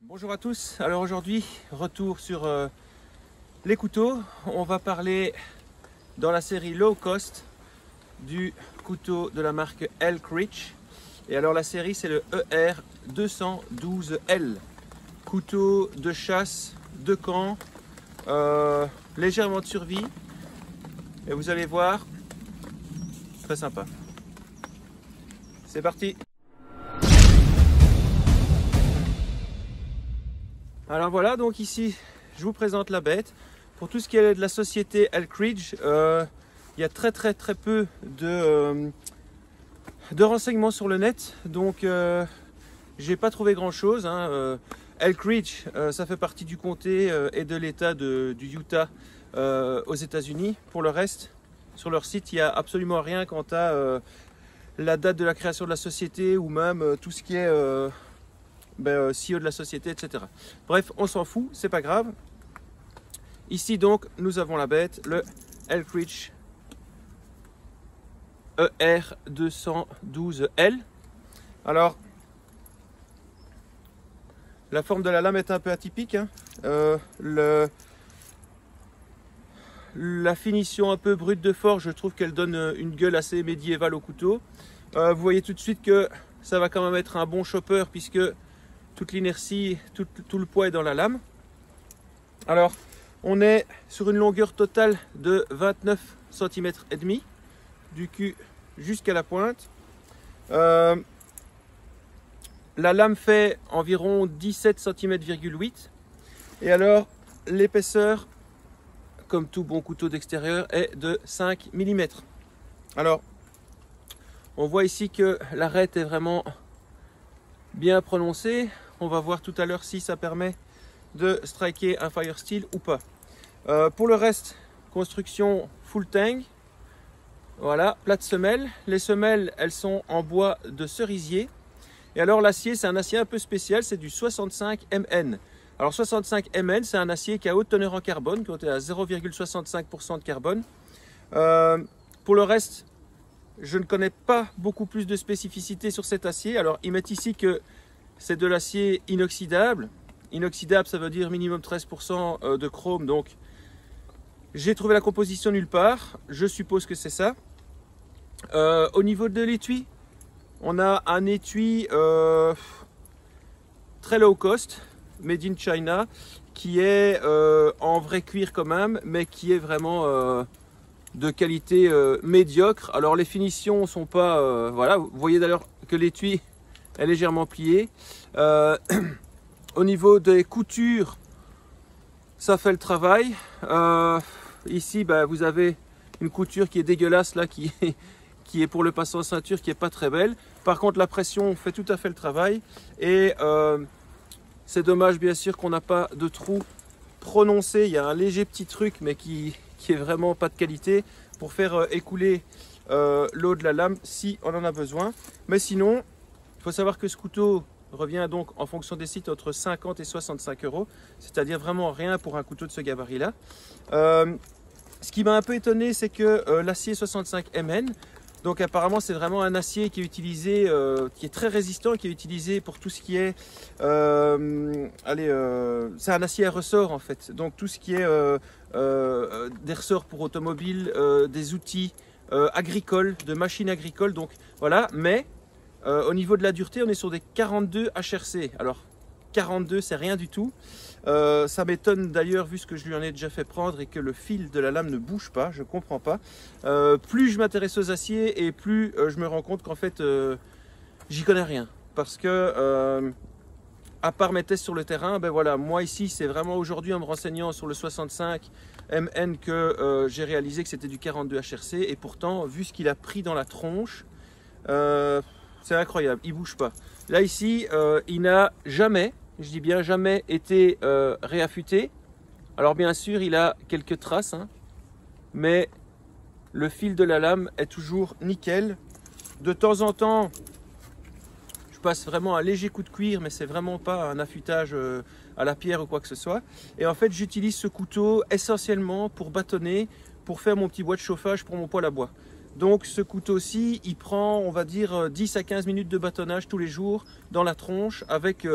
Bonjour à tous, alors aujourd'hui retour sur les couteaux. On va parler dans la série low cost du couteau de la marque Elk-Reach. Et alors la série c'est le ER212L, couteau de chasse de camp, légèrement de survie, et vous allez voir, très sympa. C'est parti. Alors voilà, donc ici je vous présente la bête. Pour tout ce qui est de la société Elk-Reach, il y a très peu de renseignements sur le net, donc j'ai pas trouvé grand chose. Elk-Reach, ça fait partie du comté et de l'état du Utah aux États-Unis. Pour le reste, sur leur site, il n'y a absolument rien quant à la date de la création de la société ou même tout ce qui est CEO de la société, etc. Bref, on s'en fout, c'est pas grave. Ici donc, nous avons la bête, le Elk-Reach ER212L. Alors, la forme de la lame est un peu atypique. La finition un peu brute de forge, je trouve qu'elle donne une gueule assez médiévale au couteau. Vous voyez tout de suite que ça va quand même être un bon chopper puisque toute l'inertie, tout le poids est dans la lame. Alors, on est sur une longueur totale de 29 cm et demi, du cul jusqu'à la pointe. La lame fait environ 17 cm,8 cm. Et alors, l'épaisseur, comme tout bon couteau d'extérieur, est de 5 mm. Alors, on voit ici que l'arête est vraiment bien prononcée. On va voir tout à l'heure si ça permet de striker un fire steel ou pas. Pour le reste, construction full tang. Voilà, plate semelle. Les semelles, elles sont en bois de cerisier. Et alors l'acier, c'est un acier un peu spécial, c'est du 65 Mn. Alors 65 Mn, c'est un acier qui a haute teneur en carbone, qui est à 0,65% de carbone. Pour le reste, je ne connais pas beaucoup plus de spécificités sur cet acier. Alors ils mettent ici que c'est de l'acier inoxydable. Inoxydable, ça veut dire minimum 13% de chrome. Donc, j'ai trouvé la composition nulle part. Je suppose que c'est ça. Au niveau de l'étui, on a un étui très low cost, made in China, qui est en vrai cuir quand même, mais qui est vraiment de qualité médiocre. Alors, les finitions sont pas... voilà, vous voyez d'ailleurs que l'étui est légèrement plié. Au niveau des coutures, ça fait le travail. Ici, vous avez une couture qui est dégueulasse, là, qui est pour le passant ceinture, qui est pas très belle. Par contre, la pression fait tout à fait le travail. Et c'est dommage, bien sûr, qu'on n'a pas de trou prononcé. Il y a un léger petit truc, mais qui est vraiment pas de qualité pour faire écouler l'eau de la lame si on en a besoin. Mais sinon, il faut savoir que ce couteau revient donc en fonction des sites entre 50 et 65 €, c'est-à-dire vraiment rien pour un couteau de ce gabarit-là. Ce qui m'a un peu étonné, c'est que l'acier 65 Mn, donc apparemment c'est vraiment un acier qui est utilisé, qui est très résistant, qui est utilisé pour tout ce qui est, c'est un acier à ressort en fait, donc tout ce qui est des ressorts pour automobiles, des outils agricoles, de machines agricoles, donc voilà, mais au niveau de la dureté, on est sur des 42 HRC. Alors, 42, c'est rien du tout. Ça m'étonne d'ailleurs, vu ce que je lui en ai déjà fait prendre et que le fil de la lame ne bouge pas. Je ne comprends pas. Plus je m'intéresse aux aciers et plus je me rends compte qu'en fait, j'y connais rien. Parce que, à part mes tests sur le terrain, voilà, moi ici, c'est vraiment aujourd'hui en me renseignant sur le 65 Mn que j'ai réalisé que c'était du 42 HRC. Et pourtant, vu ce qu'il a pris dans la tronche, c'est incroyable, il ne bouge pas. Là ici, il n'a jamais, je dis bien jamais, été réaffûté. Alors bien sûr, il a quelques traces, mais le fil de la lame est toujours nickel. De temps en temps, je passe vraiment un léger coup de cuir, mais c'est vraiment pas un affûtage à la pierre ou quoi que ce soit. Et en fait, j'utilise ce couteau essentiellement pour bâtonner, pour faire mon petit bois de chauffage pour mon poêle à bois. Donc ce couteau-ci, il prend, on va dire, 10 à 15 minutes de bâtonnage tous les jours dans la tronche avec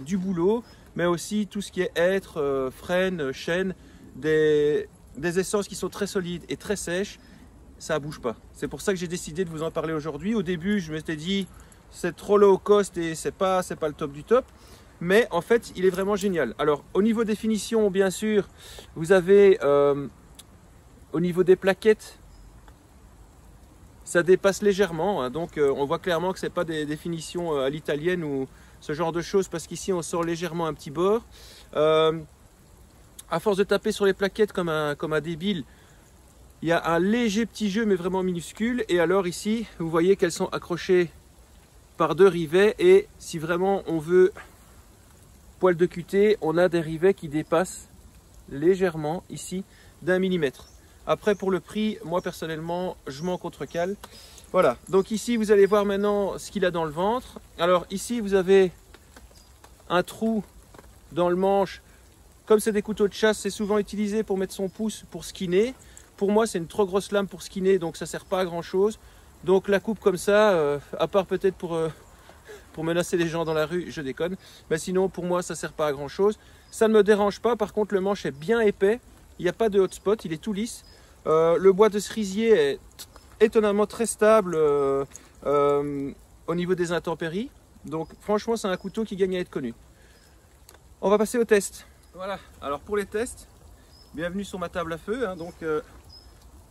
du boulot, mais aussi tout ce qui est hêtre, frêne, chêne, des essences qui sont très solides et très sèches, ça ne bouge pas. C'est pour ça que j'ai décidé de vous en parler aujourd'hui. Au début, je m'étais dit, c'est trop low cost et c'est pas le top du top. Mais en fait, il est vraiment génial. Alors, au niveau des finitions, bien sûr, vous avez au niveau des plaquettes, ça dépasse légèrement. Hein, donc, on voit clairement que ce n'est pas des finitions à l'italienne ou ce genre de choses, parce qu'ici, on sort légèrement un petit bord. À force de taper sur les plaquettes comme un débile, il y a un léger petit jeu, mais vraiment minuscule. Et alors ici, vous voyez qu'elles sont accrochées par 2 rivets. Et si vraiment on veut poil de QT, on a des rivets qui dépassent légèrement ici d'1 millimètre. Après, pour le prix, moi personnellement, je m'en contrecale. Voilà, donc ici, vous allez voir maintenant ce qu'il a dans le ventre. Alors ici, vous avez un trou dans le manche. Comme c'est des couteaux de chasse, c'est souvent utilisé pour mettre son pouce pour skinner. Pour moi, c'est une trop grosse lame pour skinner, donc ça ne sert pas à grand chose. Donc la coupe comme ça, à part peut-être pour menacer les gens dans la rue, je déconne. Mais sinon, pour moi, ça ne sert pas à grand chose. Ça ne me dérange pas. Par contre, le manche est bien épais. Il n'y a pas de hotspot, il est tout lisse. Le bois de cerisier est étonnamment très stable au niveau des intempéries. Donc franchement, c'est un couteau qui gagne à être connu. On va passer au test. Voilà, alors pour les tests, bienvenue sur ma table à feu. Hein, donc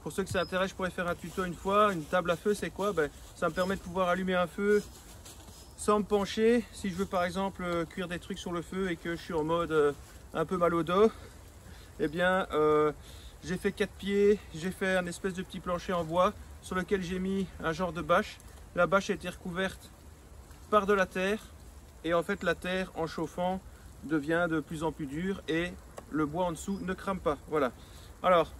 pour ceux que ça intéresse, je pourrais faire un tuto une fois. Une table à feu, c'est quoi? Ça me permet de pouvoir allumer un feu sans me pencher. Si je veux par exemple cuire des trucs sur le feu et que je suis en mode un peu mal au dos, eh bien j'ai fait 4 pieds, j'ai fait un espèce de petit plancher en bois sur lequel j'ai mis un genre de bâche. La bâche a été recouverte par de la terre et en fait la terre en chauffant devient de plus en plus dure et le bois en dessous ne crame pas. Voilà. Alors,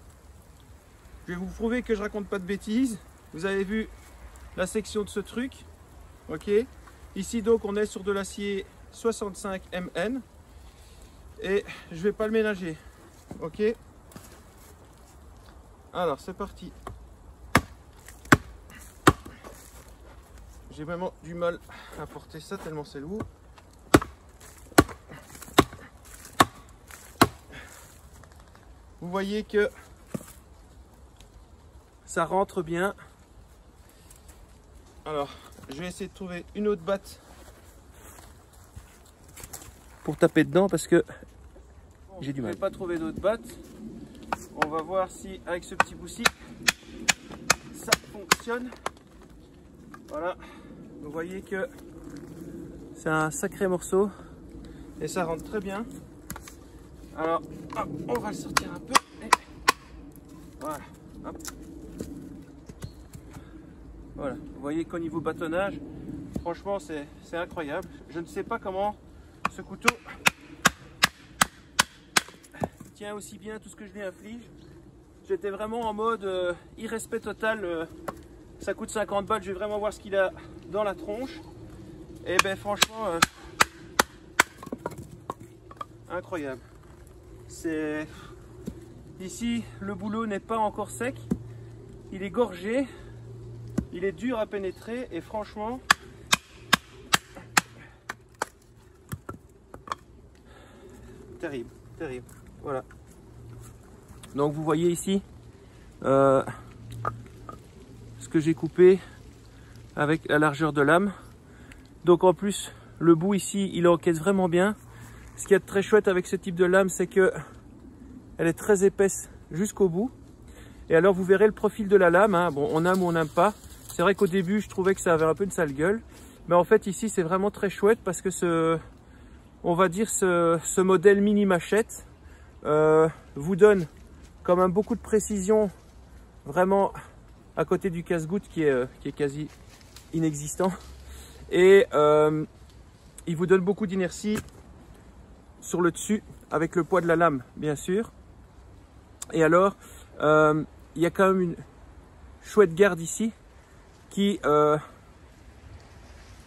je vais vous prouver que je raconte pas de bêtises. Vous avez vu la section de ce truc. Ok. Ici donc on est sur de l'acier 65 MN et je vais pas le ménager. Ok. Alors c'est parti. J'ai vraiment du mal à porter ça tellement c'est lourd. Vous voyez que ça rentre bien. Alors, je vais essayer de trouver une autre batte pour taper dedans parce que j'ai du mal. Je vais pas trouver d'autres battes. On va voir si avec ce petit bout-ci ça fonctionne. Voilà. Vous voyez que c'est un sacré morceau et ça rentre très bien. Alors, hop, on va le sortir un peu. Et voilà. Hop. Voilà. Vous voyez qu'au niveau bâtonnage, franchement, c'est incroyable. Je ne sais pas comment ce couteau tient aussi bien tout ce que je lui inflige. J'étais vraiment en mode irrespect total. Ça coûte 50 balles. Je vais vraiment voir ce qu'il a dans la tronche. Et ben franchement, incroyable. C'est ici le boulot n'est pas encore sec, il est gorgé, il est dur à pénétrer et franchement terrible, terrible. Voilà. Donc vous voyez ici ce que j'ai coupé avec la largeur de lame. Donc en plus le bout ici il encaisse vraiment bien. Ce qui est très chouette avec ce type de lame, c'est que elle est très épaisse jusqu'au bout. Et alors vous verrez le profil de la lame. Hein. Bon, on aime ou on n'aime pas. C'est vrai qu'au début, je trouvais que ça avait un peu une sale gueule. Mais en fait, ici, c'est vraiment très chouette parce que on va dire ce modèle mini machette vous donne quand même beaucoup de précision, vraiment à côté du casse-goutte qui est quasi inexistant. Et il vous donne beaucoup d'inertie sur le dessus avec le poids de la lame bien sûr. Et alors il y a quand même une chouette garde ici qui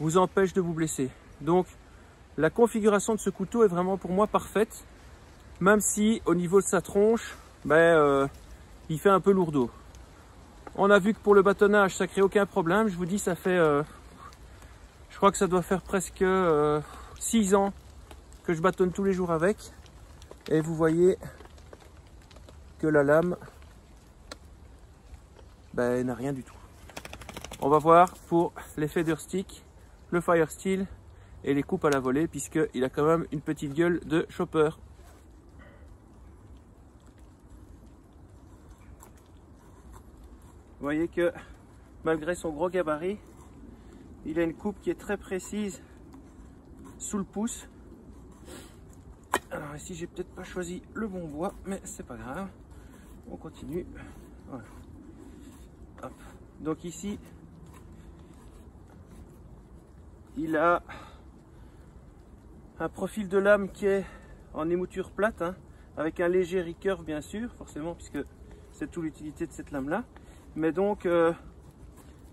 vous empêche de vous blesser. Donc la configuration de ce couteau est vraiment pour moi parfaite, même si au niveau de sa tronche il fait un peu lourdeau. On a vu que pour le bâtonnage ça crée aucun problème. Je vous dis, ça fait je crois que ça doit faire presque 6 ans que je bâtonne tous les jours avec. Et vous voyez que la lame n'a rien du tout. On va voir pour les feather sticks, le fire steel et les coupes à la volée, puisqu'il a quand même une petite gueule de chopper. Vous voyez que malgré son gros gabarit, il a une coupe qui est très précise sous le pouce. Alors ici j'ai peut-être pas choisi le bon bois, mais c'est pas grave. On continue. Voilà. Hop. Donc ici, il a un profil de lame qui est en émouture plate, hein, avec un léger recurve bien sûr, forcément, puisque c'est toute l'utilité de cette lame là. Mais donc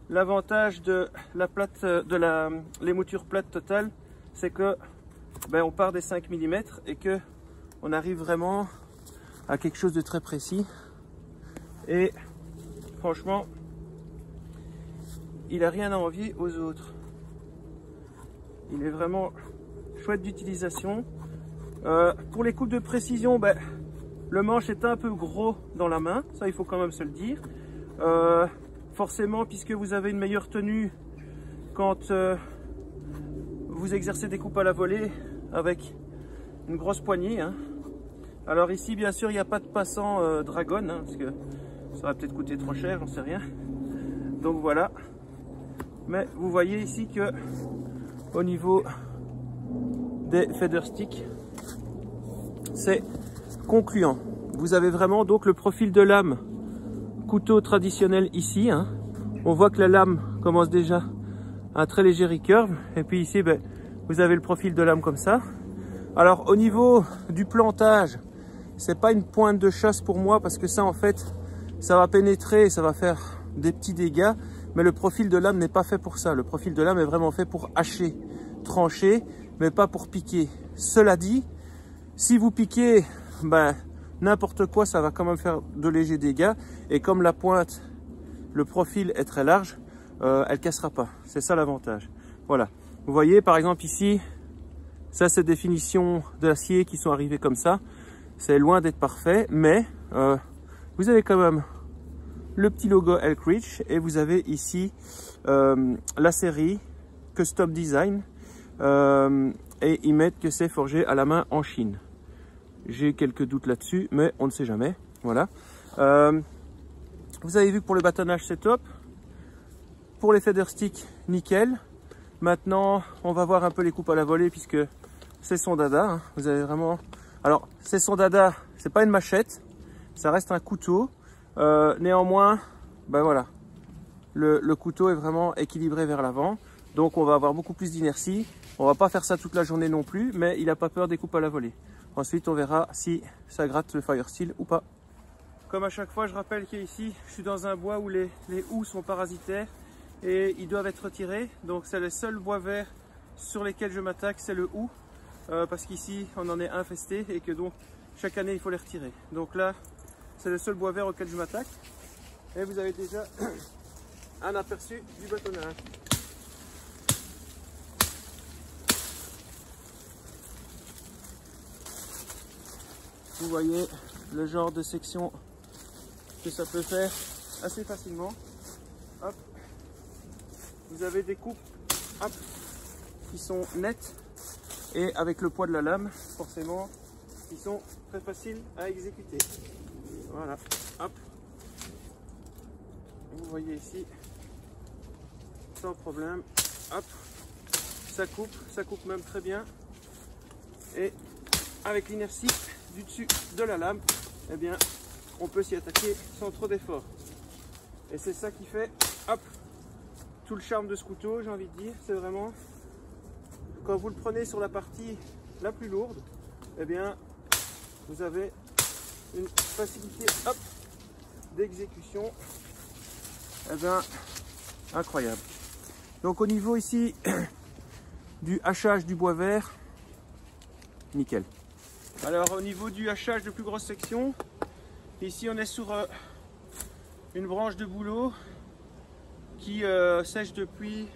l'avantage de la plate, de l'émouture plate totale, c'est que on part des 5 mm et que on arrive vraiment à quelque chose de très précis. Et franchement, il n'a rien à envier aux autres. Il est vraiment chouette d'utilisation. Pour les coupes de précision, le manche est un peu gros dans la main, ça il faut quand même se le dire. Forcément, puisque vous avez une meilleure tenue quand vous exercez des coupes à la volée avec une grosse poignée, hein. Alors ici, bien sûr, il n'y a pas de passant dragon, hein, parce que ça va peut-être coûter trop cher, j'en sais rien. Donc voilà. Mais vous voyez ici que au niveau des feather sticks, c'est concluant. Vous avez vraiment donc le profil de lame couteau traditionnel ici, hein. On voit que la lame commence déjà à un très léger recurve, et puis ici vous avez le profil de lame comme ça. Alors au niveau du plantage, c'est pas une pointe de chasse pour moi, parce que ça en fait ça va pénétrer et ça va faire des petits dégâts, mais le profil de lame n'est pas fait pour ça. Le profil de lame est vraiment fait pour hacher, trancher, mais pas pour piquer. Cela dit, si vous piquez n'importe quoi, ça va quand même faire de légers dégâts, et comme la pointe, le profil est très large, elle cassera pas. C'est ça l'avantage. Voilà. Vous voyez par exemple ici, ça c'est des finitions d'acier qui sont arrivées comme ça. C'est loin d'être parfait, mais vous avez quand même le petit logo Elk Ridge, et vous avez ici la série Custom Design, et ils mettent que c'est forgé à la main en Chine. J'ai quelques doutes là-dessus, mais on ne sait jamais. Voilà. Vous avez vu que pour le bâtonnage c'est top. Pour les feather sticks, nickel. Maintenant, on va voir un peu les coupes à la volée, puisque c'est son dada, hein. Vous avez vraiment... Alors, c'est son dada, c'est pas une machette, ça reste un couteau. Néanmoins, voilà, le couteau est vraiment équilibré vers l'avant, donc on va avoir beaucoup plus d'inertie. On va pas faire ça toute la journée non plus, mais il n'a pas peur des coupes à la volée. Ensuite, on verra si ça gratte le fire steel ou pas. Comme à chaque fois, je rappelle qu'ici, je suis dans un bois où les houx sont parasitaires et ils doivent être retirés. Donc, c'est les seuls bois verts sur lesquels je m'attaque, c'est le houx, parce qu'ici, on en est infesté et que donc, chaque année, il faut les retirer. Donc là, c'est le seul bois vert auquel je m'attaque. Et vous avez déjà un aperçu du bâtonnage. Vous voyez le genre de section que ça peut faire assez facilement. Hop. Vous avez des coupes qui sont nettes, et avec le poids de la lame, forcément, qui sont très faciles à exécuter. Voilà. Hop. Vous voyez ici, sans problème. Hop. Ça coupe même très bien. Et avec l'inertie du dessus de la lame, eh bien, on peut s'y attaquer sans trop d'effort. Et c'est ça qui fait, hop, tout le charme de ce couteau, j'ai envie de dire. C'est vraiment, quand vous le prenez sur la partie la plus lourde, eh bien, vous avez une facilité, hop, d'exécution, eh bien, incroyable. Donc au niveau ici du hachage du bois vert, nickel. Alors au niveau du hachage de plus grosse section, ici on est sur une branche de bouleau qui sèche depuis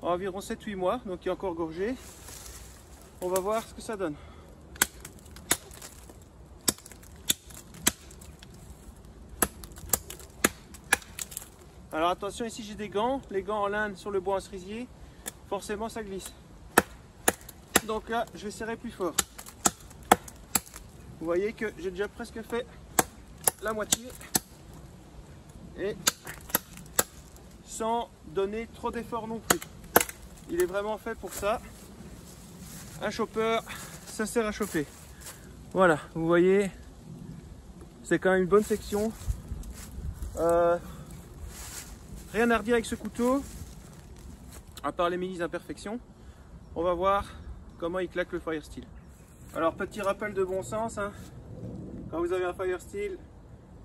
environ 7-8 mois, donc qui est encore gorgée. on va voir ce que ça donne. Alors attention, ici j'ai des gants, les gants en laine sur le bois en cerisier, forcément ça glisse. Donc là, je vais serrer plus fort. Vous voyez que j'ai déjà presque fait la moitié et sans donner trop d'effort non plus. Il est vraiment fait pour ça. Un chopper, ça sert à choper. Voilà, vous voyez, c'est quand même une bonne section. Rien à redire avec ce couteau, à part les mini imperfections. On va voir comment il claque le Firesteel. Alors petit rappel de bon sens, hein. Quand vous avez un Firesteel,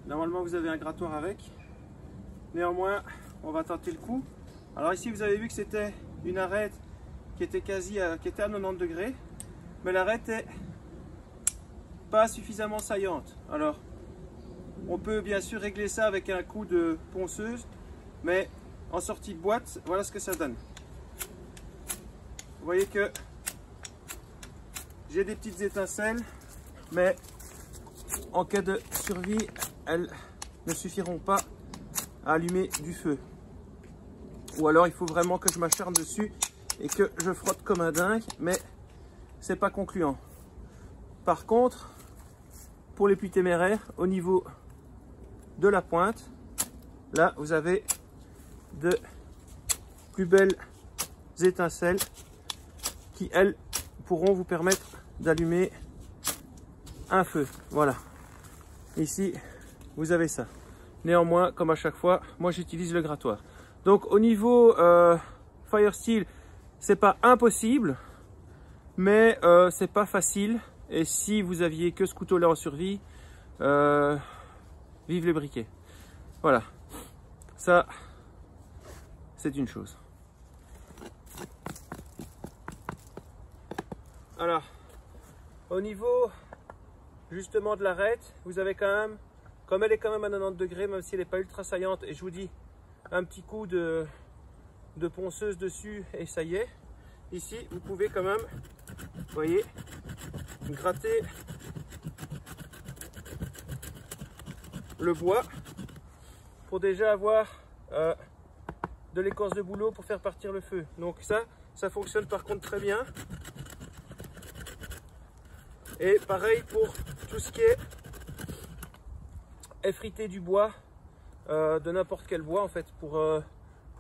normalement vous avez un grattoir avec. Néanmoins, on va tenter le coup. Alors ici vous avez vu que c'était une arête qui était à 90 degrés, mais l'arête est pas suffisamment saillante. Alors on peut bien sûr régler ça avec un coup de ponceuse, mais en sortie de boîte, voilà ce que ça donne. Vous voyez que j'ai des petites étincelles, mais en cas de survie, elles ne suffiront pas à allumer du feu. Ou alors il faut vraiment que je m'acharne dessus et que je frotte comme un dingue, mais c'est pas concluant. Par contre, pour les plus téméraires, au niveau de la pointe, là vous avez de plus belles étincelles qui, elles, pourront vous permettre d'allumer un feu. Voilà, ici vous avez ça. Néanmoins, comme à chaque fois, moi j'utilise le grattoir. Donc au niveau Firesteel, c'est pas impossible, mais c'est pas facile. Et si vous aviez que ce couteau là en survie, vive les briquets. Voilà, ça c'est une chose. Alors, au niveau justement de l'arête, vous avez quand même, comme elle est quand même à 90 degrés, même si elle n'est pas ultra saillante, et je vous dis, un petit coup de ponceuse dessus et ça y est. Ici, vous pouvez quand même, vous voyez, gratter le bois pour déjà avoir de l'écorce de bouleau pour faire partir le feu. Donc ça fonctionne par contre très bien. Et pareil pour tout ce qui est effriter du bois, de n'importe quel bois en fait, pour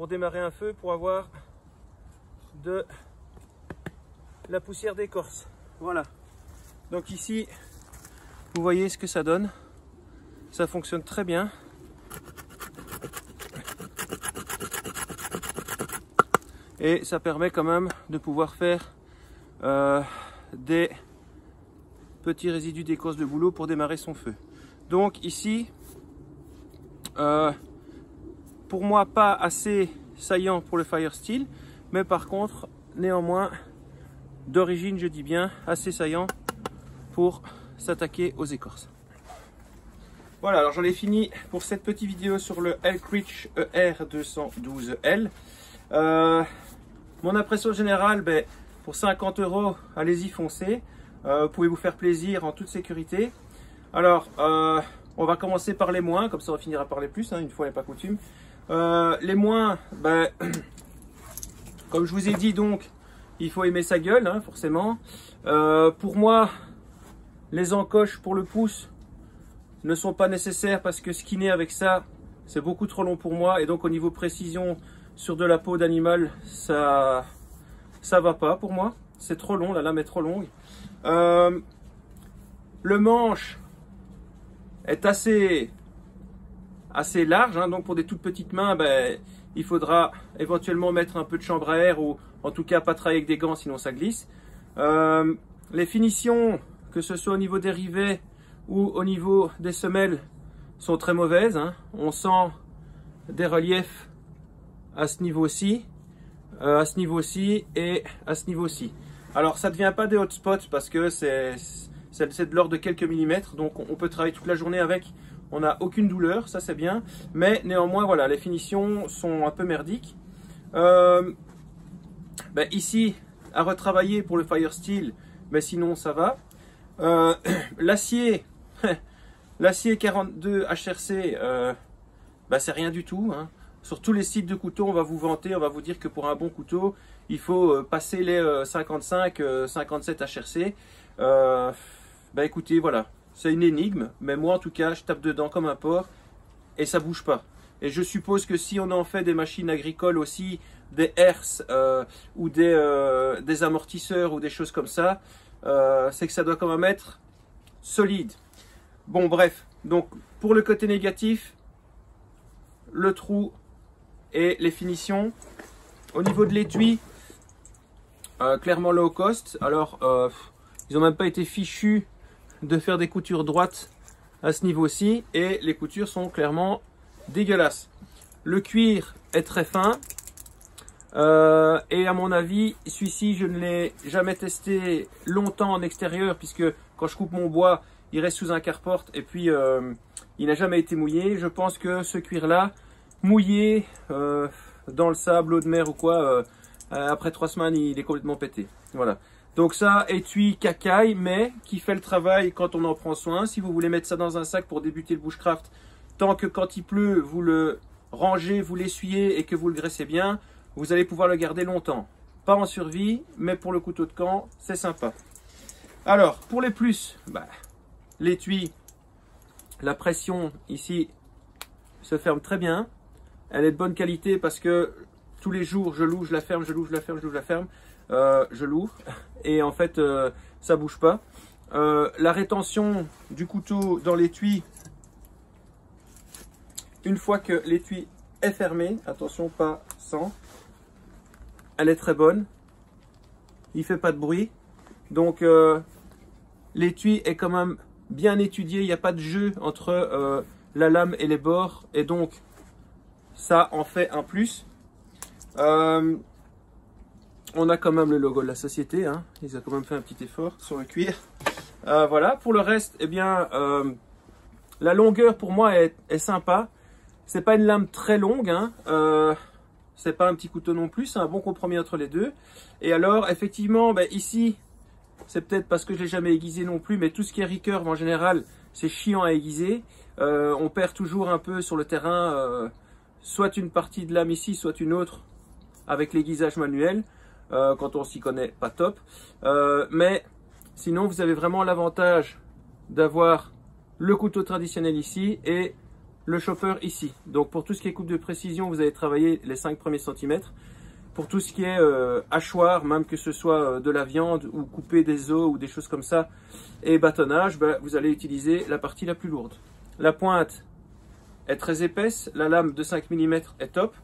démarrer un feu, pour avoir de la poussière d'écorce. Voilà. Donc ici, vous voyez ce que ça donne. Ça fonctionne très bien. Et ça permet quand même de pouvoir faire des petits résidus d'écorce de bouleau pour démarrer son feu. Donc ici, pour moi pas assez saillant pour le Firesteel, mais par contre néanmoins d'origine, je dis bien, assez saillant pour s'attaquer aux écorces. Voilà, alors j'en ai fini pour cette petite vidéo sur le Elkridge ER212L. Mon impression générale, ben, pour 50 €, allez-y, foncez. Vous pouvez vous faire plaisir en toute sécurité. Alors, on va commencer par les moins, comme ça on finira par les plus, hein, une fois n'est pas coutume. Les moins, ben, comme je vous ai dit, donc, il faut aimer sa gueule, hein, forcément. Pour moi, les encoches pour le pouce ne sont pas nécessaires parce que skinner avec ça, c'est beaucoup trop long pour moi. Et donc, au niveau précision sur de la peau d'animal, ça va pas pour moi. C'est trop long, la lame est trop longue. Le manche est assez large, hein, donc pour des toutes petites mains, ben, il faudra éventuellement mettre un peu de chambre à air ou en tout cas pas travailler avec des gants, sinon ça glisse. Les finitions, que ce soit au niveau des rivets ou au niveau des semelles, sont très mauvaises, hein. On sent des reliefs à ce niveau-ci, et à ce niveau-ci. Alors ça ne devient pas des hotspots parce que c'est de l'ordre de quelques millimètres, donc on peut travailler toute la journée avec, on n'a aucune douleur, ça c'est bien, mais néanmoins voilà, les finitions sont un peu merdiques. Ben, ici à retravailler pour le Firesteel, mais sinon ça va. L'acier, l'acier 42 HRC, bah, c'est rien du tout, hein. Sur tous les sites de couteaux, on va vous vanter, on va vous dire que pour un bon couteau, il faut passer les 55, 57 HRC. Bah écoutez, voilà, c'est une énigme, mais moi en tout cas, je tape dedans comme un porc et ça bouge pas. Et je suppose que si on en fait des machines agricoles aussi, des herses ou des amortisseurs ou des choses comme ça, c'est que ça doit quand même être solide. Bon bref, donc pour le côté négatif, le trou et les finitions. Au niveau de l'étui, clairement low cost. Alors, ils n'ont même pas été fichus de faire des coutures droites à ce niveau-ci. Et les coutures sont clairement dégueulasses. Le cuir est très fin. Et à mon avis, celui-ci, je ne l'ai jamais testé longtemps en extérieur. Puisque quand je coupe mon bois, il reste sous un carporte. Et puis, il n'a jamais été mouillé. Je pense que ce cuir-là, mouillé dans le sable, l'eau de mer ou quoi, après 3 semaines il est complètement pété. Voilà, donc ça, étui cacaille, mais qui fait le travail quand on en prend soin. Si vous voulez mettre ça dans un sac pour débuter le bushcraft, tant que quand il pleut vous le rangez, vous l'essuyez et que vous le graissez bien, vous allez pouvoir le garder longtemps. Pas en survie, mais pour le couteau de camp c'est sympa. Alors pour les plus, bah, l'étui, la pression ici se ferme très bien. Elle est de bonne qualité parce que tous les jours je l'ouvre, je la ferme, je l'ouvre, je la ferme, je l'ouvre, je la ferme, je l'ouvre et en fait ça bouge pas. La rétention du couteau dans l'étui, une fois que l'étui est fermé, attention pas sans, elle est très bonne, il fait pas de bruit, donc l'étui est quand même bien étudié, il n'y a pas de jeu entre la lame et les bords et donc ça en fait un plus. On a quand même le logo de la société, hein. Ils ont quand même fait un petit effort sur le cuir. Voilà, pour le reste, eh bien, la longueur pour moi est sympa. C'est pas une lame très longue, hein. C'est pas un petit couteau non plus, c'est un bon compromis entre les deux. Et alors, effectivement, ben, ici, c'est peut-être parce que je l'ai jamais aiguisé non plus, mais tout ce qui est recurve en général, c'est chiant à aiguiser. On perd toujours un peu sur le terrain. Soit une partie de lame ici, soit une autre avec l'aiguisage manuel, quand on s'y connaît pas top. Mais sinon, vous avez vraiment l'avantage d'avoir le couteau traditionnel ici et le chopper ici. Donc pour tout ce qui est coupe de précision, vous allez travailler les 5 premiers centimètres. Pour tout ce qui est hachoir, même que ce soit de la viande ou couper des os ou des choses comme ça, et bâtonnage, ben, vous allez utiliser la partie la plus lourde. La pointe est très épaisse, la lame de 5 mm est top.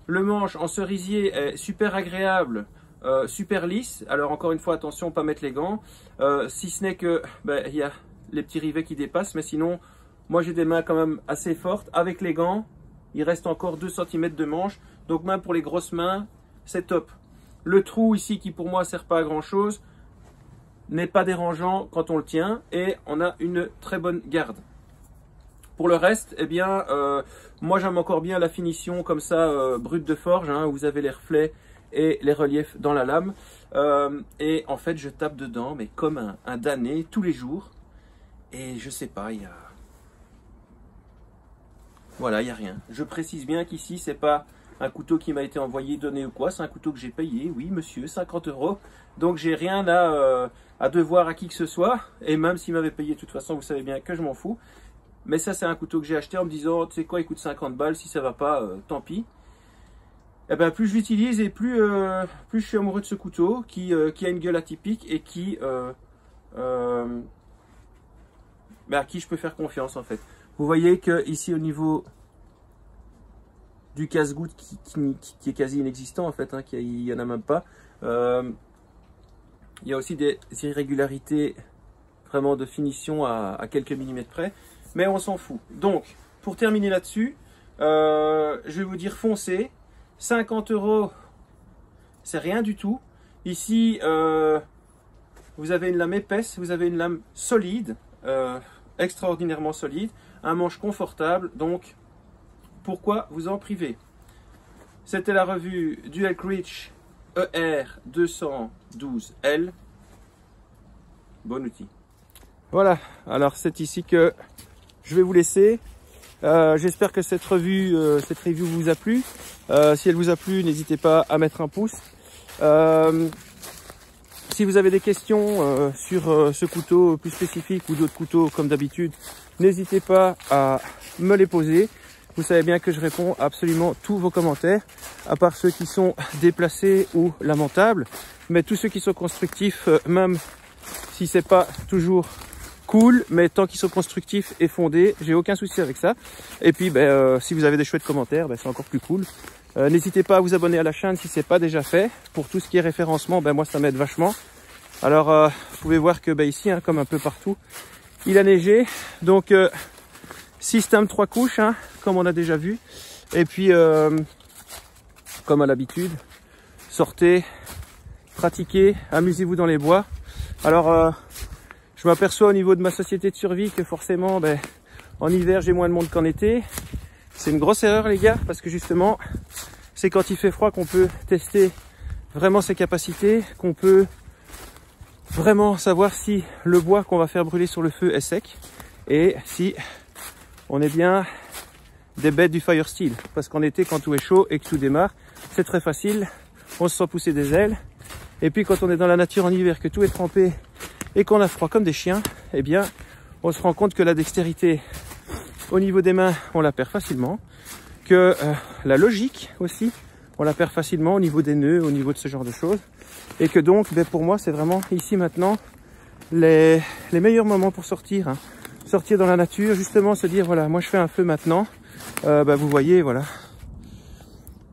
Le manche en cerisier est super agréable, super lisse. Alors encore une fois, attention, pas mettre les gants. Si ce n'est que ben, y a les petits rivets qui dépassent, mais sinon, moi j'ai des mains quand même assez fortes. Avec les gants, il reste encore 2 cm de manche. Donc même pour les grosses mains, c'est top. Le trou ici, qui pour moi sert pas à grand chose, n'est pas dérangeant quand on le tient et on a une très bonne garde. Pour le reste, eh bien, moi j'aime encore bien la finition comme ça, brute de forge, hein, où vous avez les reflets et les reliefs dans la lame. Et en fait, je tape dedans, mais comme un damné, tous les jours. Et je sais pas, il y a... Voilà, il n'y a rien. Je précise bien qu'ici, c'est pas un couteau qui m'a été envoyé, donné ou quoi. C'est un couteau que j'ai payé, oui monsieur, 50 €. Donc j'ai rien à devoir à qui que ce soit. Et même s'il m'avait payé, de toute façon, vous savez bien que je m'en fous. Mais ça, c'est un couteau que j'ai acheté en me disant, tu sais quoi, il coûte 50 balles, si ça va pas, tant pis. Et ben, plus je l'utilise et plus je suis amoureux de ce couteau qui a une gueule atypique et à qui je peux faire confiance en fait. Vous voyez que ici au niveau du casse-goutte qui est quasi inexistant en fait, hein, il n'y en a même pas. Il y a aussi des irrégularités vraiment de finition à quelques millimètres près. Mais on s'en fout. Donc, pour terminer là-dessus, je vais vous dire foncez. 50 €, c'est rien du tout. Ici, vous avez une lame épaisse, vous avez une lame solide, extraordinairement solide, un manche confortable. Donc, pourquoi vous en priver? C'était la revue du Elk Reach ER 210 12L. Bon outil. Voilà, alors c'est ici que je vais vous laisser. J'espère que cette review vous a plu. Si elle vous a plu, n'hésitez pas à mettre un pouce. Si vous avez des questions sur ce couteau plus spécifique ou d'autres couteaux comme d'habitude, n'hésitez pas à me les poser. Vous savez bien que je réponds à absolument tous vos commentaires, à part ceux qui sont déplacés ou lamentables. Mais tous ceux qui sont constructifs, même si c'est pas toujours cool, mais tant qu'ils sont constructifs et fondés, j'ai aucun souci avec ça. Et puis si vous avez des chouettes commentaires, c'est encore plus cool. N'hésitez pas à vous abonner à la chaîne si c'est pas déjà fait. Pour tout ce qui est référencement, moi ça m'aide vachement. Alors vous pouvez voir que ici, comme un peu partout, il a neigé. Donc système 3 couches, comme on a déjà vu. Et puis comme à l'habitude, sortez, pratiquez, amusez-vous dans les bois. Alors je m'aperçois au niveau de ma société de survie que forcément en hiver j'ai moins de monde qu'en été. C'est une grosse erreur les gars, parce que justement c'est quand il fait froid qu'on peut tester vraiment ses capacités, qu'on peut vraiment savoir si le bois qu'on va faire brûler sur le feu est sec et si on est bien des bêtes du fire steel. Parce qu'en été, quand tout est chaud et que tout démarre, c'est très facile, on se sent pousser des ailes. Et puis quand on est dans la nature en hiver, que tout est trempé et qu'on a froid comme des chiens, on se rend compte que la dextérité au niveau des mains, on la perd facilement, que la logique aussi, on la perd facilement au niveau des nœuds, au niveau de ce genre de choses. Et que donc, pour moi, c'est vraiment ici maintenant les meilleurs moments pour sortir. Sortir dans la nature, justement se dire, voilà, moi je fais un feu maintenant. Vous voyez, voilà,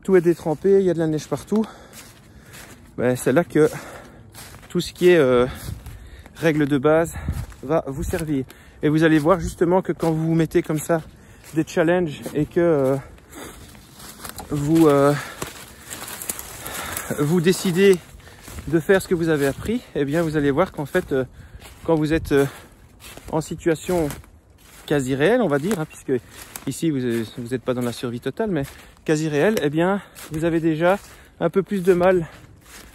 tout est détrempé, il y a de la neige partout. C'est là que tout ce qui est règle de base va vous servir. Et vous allez voir justement que quand vous vous mettez comme ça des challenges et que vous décidez de faire ce que vous avez appris, vous allez voir qu'en fait, quand vous êtes en situation quasi réelle, on va dire, puisque ici vous n'êtes pas dans la survie totale, mais quasi réelle, vous avez déjà un peu plus de mal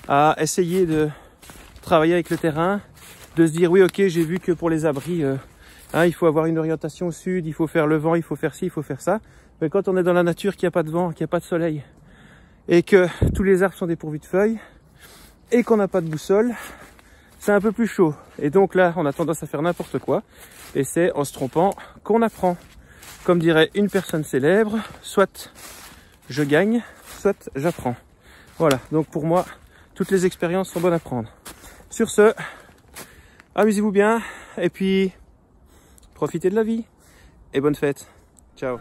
à essayer de travailler avec le terrain, de se dire oui ok, j'ai vu que pour les abris il faut avoir une orientation au sud, il faut faire le vent, il faut faire ci, il faut faire ça. Mais quand on est dans la nature, qu'il n'y a pas de vent, qu'il n'y a pas de soleil et que tous les arbres sont dépourvus de feuilles et qu'on n'a pas de boussole, c'est un peu plus chaud. Et donc là, on a tendance à faire n'importe quoi. Et c'est en se trompant qu'on apprend. Comme dirait une personne célèbre, soit je gagne, soit j'apprends. Voilà, donc pour moi, toutes les expériences sont bonnes à prendre. Sur ce, amusez-vous bien et puis profitez de la vie et bonne fête. Ciao.